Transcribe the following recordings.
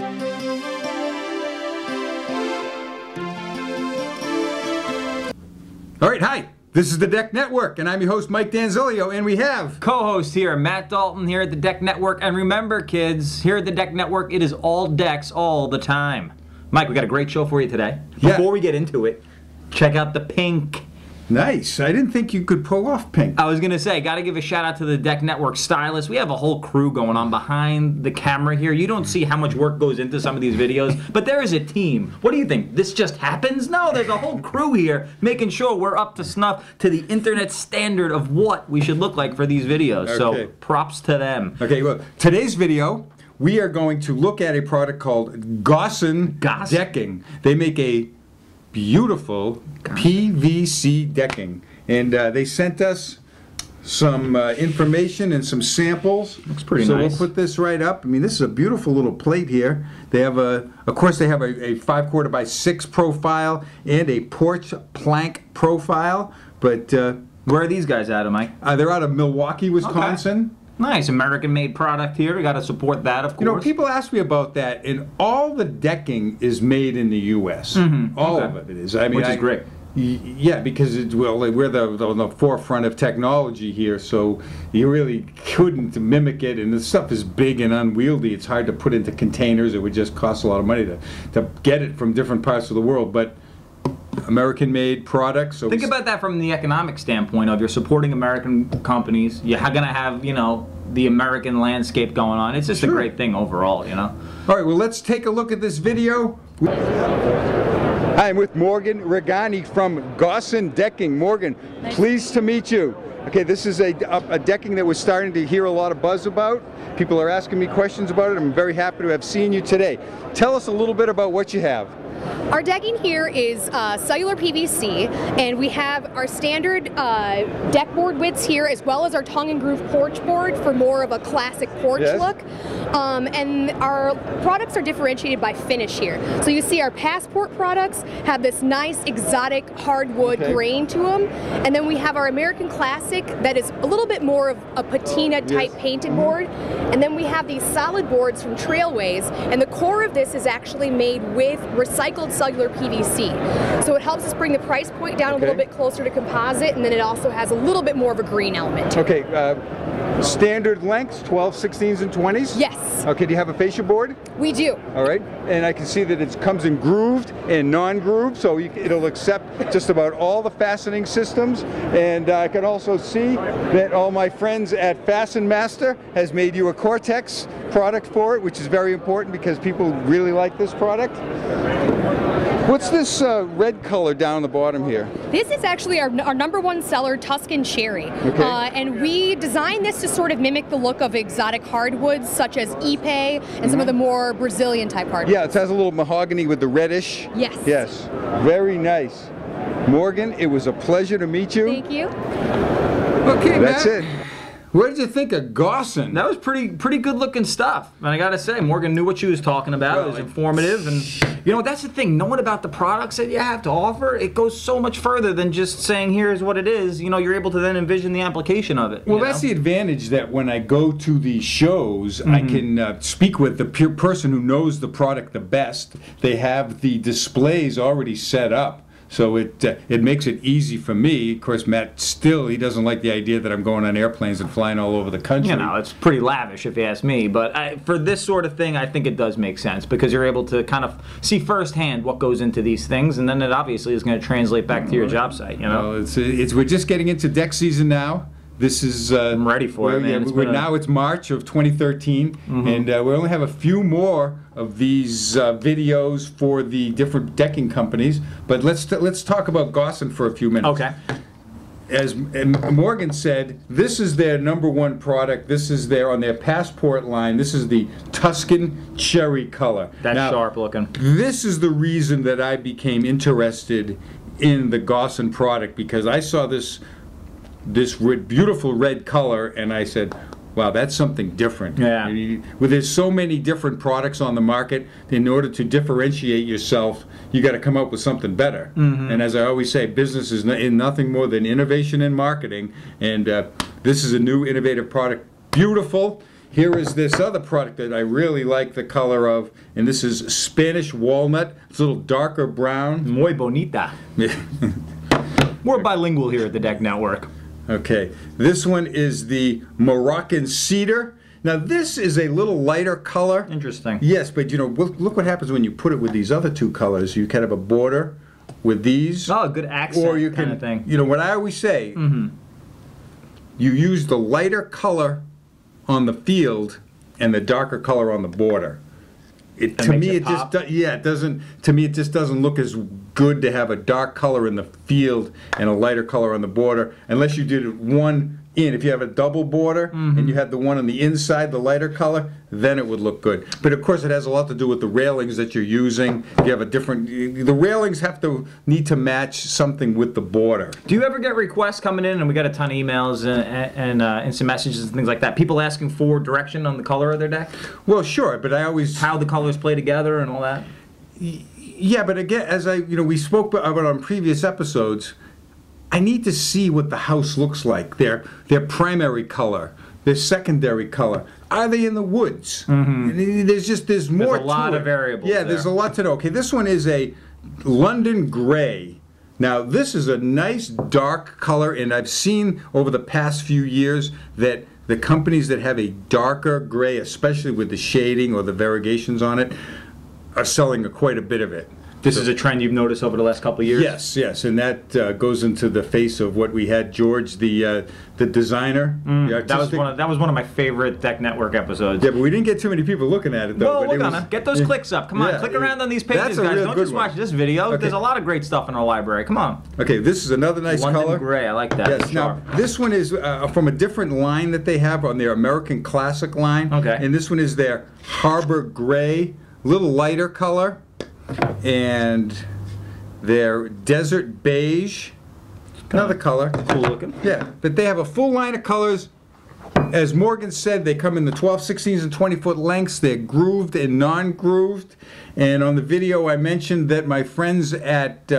All right, hi. This is the Deck Network, and I'm your host, Mike Danzilio, and we have co-host here, Matt Dalton, here at the Deck Network. And remember, kids, here at the Deck Network, it is all decks all the time. Mike, we got a great show for you today. Before we get into it, check out the pink. Nice. I didn't think you could pull off pink. I was going to say, got to give a shout out to the Deck Network stylists. We have a whole crew going on behind the camera here. You don't see how much work goes into some of these videos, but there is a team. What do you think? This just happens? No, there's a whole crew here making sure we're up to snuff to the internet standard of what we should look like for these videos. Okay. So props to them. Okay, well, today's video, we are going to look at a product called Gossen Decking. They make a beautiful PVC decking, and they sent us some information and some samples. Looks pretty nice. So we'll put this right up. I mean, this is a beautiful little plate here. They have of course, they have a 5/4 by 6 profile and a porch plank profile. But where are these guys out of, Mike? They're out of Milwaukee, Wisconsin. Okay. Nice, American-made product here. We got to support that, of course. You know, people ask me about that, and all the decking is made in the U.S. All of it is. I mean, which is great. Yeah, because we're the forefront of technology here, so you really couldn't mimic it. And the stuff is big and unwieldy. It's hard to put into containers. It would just cost a lot of money to get it from different parts of the world. But American-made products. So think about that from the economic standpoint of you're supporting American companies. You're going to have, you know, the American landscape going on. It's just a great thing overall, you know. All right, well, let's take a look at this video. Hi, I'm with Morgan Regani from Gossen Decking. Morgan, pleased to meet you. Okay, this is a decking that we're starting to hear a lot of buzz about. People are asking me questions about it. I'm very happy to have seen you today. Tell us a little bit about what you have. Our decking here is cellular PVC, and we have our standard deck board widths here, as well as our tongue and groove porch board for more of a classic porch look. And our products are differentiated by finish here. So you see our Passport products have this nice exotic hardwood grain to them, and then we have our American Classic that is a little bit more of a patina type painted board, and then we have these solid boards from Trailways, and the core of this is actually made with recycled cellular PVC. So it helps us bring the price point down a little bit closer to composite, and then it also has a little bit more of a green element. Okay, standard lengths, 12, 16s, and 20s? Yes. Okay, do you have a fascia board? We do. All right, and I can see that it comes in grooved and non-grooved, so it'll accept just about all the fastening systems. And I can also see that all my friends at Fasten Master has made you a Cortex product for it, which is very important because people really like this product. What's this red color down the bottom here? This is actually our #1 seller, Tuscan Cherry. And we designed this to sort of mimic the look of exotic hardwoods such as Ipe and some of the more Brazilian type hardwoods. Yeah, it has a little mahogany with the reddish. Yes. Yes, very nice. Morgan, it was a pleasure to meet you. Thank you. Okay, That's it. What did you think of Gossen? That was pretty good looking stuff. And I gotta say, Morgan knew what she was talking about. It was informative, and you know, that's the thing, knowing about the products that you have to offer, it goes so much further than just saying here's what it is. You know, you're able to then envision the application of it. Well, that's the advantage, that when I go to these shows, I can speak with the person who knows the product the best. They have the displays already set up. So it makes it easy for me. Of course, Matt still, he doesn't like the idea that I'm going on airplanes and flying all over the country. You know, it's pretty lavish if you ask me. But for this sort of thing, I think it does make sense because you're able to kind of see firsthand what goes into these things, and then it obviously is going to translate back to your job site. You know, well, we're just getting into deck season now. This is I'm ready for it, man. Now it's March of 2013, and we only have a few more of these videos for the different decking companies. But let's talk about Gossen for a few minutes. Okay. As Morgan said, this is their #1 product. This is on their Passport line. This is the Tuscan Cherry color. That's sharp looking. This is the reason that I became interested in the Gossen product, because I saw this beautiful red color, and I said, wow, that's something different. Yeah. There's so many different products on the market, in order to differentiate yourself, you got to come up with something better. And as I always say, business is nothing more than innovation and marketing, and this is a new innovative product. Beautiful. here is this other product that I really like the color of, and this is Spanish walnut. It's a little darker brown. Muy bonita. We're bilingual here at the Deck Network. Okay, this one is the Moroccan cedar. Now this is a little lighter color. Interesting. Yes, but you know, look what happens when you put it with these other two colors. You can have a border with these. Oh, a good accent or you can, kind of thing. You know, what I always say, you use the lighter color on the field and the darker color on the border. To me, it just doesn't. To me, it just doesn't look as good to have a dark color in the field and a lighter color on the border, unless you did one in. If you have a double border and you had the one on the inside, the lighter color, then it would look good. But of course, it has a lot to do with the railings that you're using. You have a different. The railings need to match something with the border. Do you ever get requests coming in, and we got a ton of emails and instant messages and things like that? People asking for direction on the color of their deck. Well, sure, but I always how the colors play together and all that. Yeah, but again, as we spoke about on previous episodes, I need to see what the house looks like. Their primary color, their secondary color. Are they in the woods? There's more. There's a lot of variables. Yeah, there's a lot to know. Okay, this one is a London gray. Now this is a nice dark color, and I've seen over the past few years that the companies that have a darker gray, especially with the shading or the variegations on it, are selling quite a bit of it. This is a trend you've noticed over the last couple of years? Yes, yes, and that goes into the face of what we had, George, the designer. That was one of my favorite Deck Network episodes. Yeah, but we didn't get too many people looking at it, though. Well, we're gonna get those clicks up. Come on, click around on these pages, guys. Don't just watch this video. Okay. There's a lot of great stuff in our library. Come on. Okay, this is another nice London color. Gray, I like that. Yes, now, this one is from a different line that they have on their American Classic line. Okay. And this one is their Harbor Gray, little lighter color. And their Desert Beige, another color. Cool looking. Yeah, but they have a full line of colors. As Morgan said, they come in the 12, 16s, and 20-foot lengths. They're grooved and non-grooved. And on the video, I mentioned that my friends at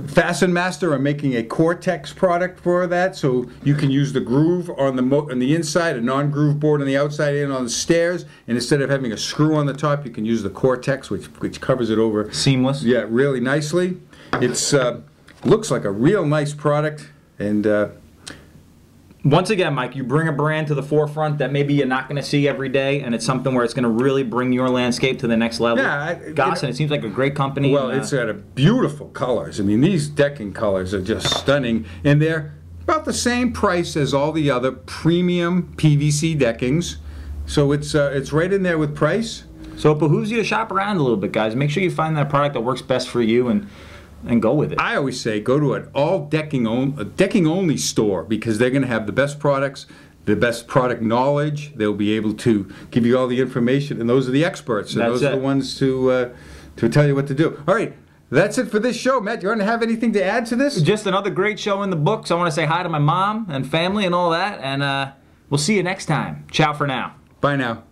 Fasten Master are making a Cortex product for that, so you can use the groove on the inside, a non-groove board on the outside, and on the stairs. And instead of having a screw on the top, you can use the Cortex, which covers it over. Seamless. Yeah, really nicely. It's looks like a real nice product, and. Once again, Mike, you bring a brand to the forefront that maybe you're not going to see every day, and it's something where it's going to really bring your landscape to the next level. Yeah, Gossen, it seems like a great company. Well, it's got a beautiful colors. I mean, these decking colors are just stunning, and they're about the same price as all the other premium PVC deckings. So it's right in there with price. So it behooves you to shop around a little bit, guys. Make sure you find that product that works best for you and go with it. I always say go to an all decking only store, because they're going to have the best products, the best product knowledge. They'll be able to give you all the information, and those are the experts, and those are the ones to tell you what to do. All right, that's it for this show. Matt, you want to have anything to add to this? Just another great show in the books. I want to say hi to my mom and family and all that, and we'll see you next time. Ciao for now. Bye now.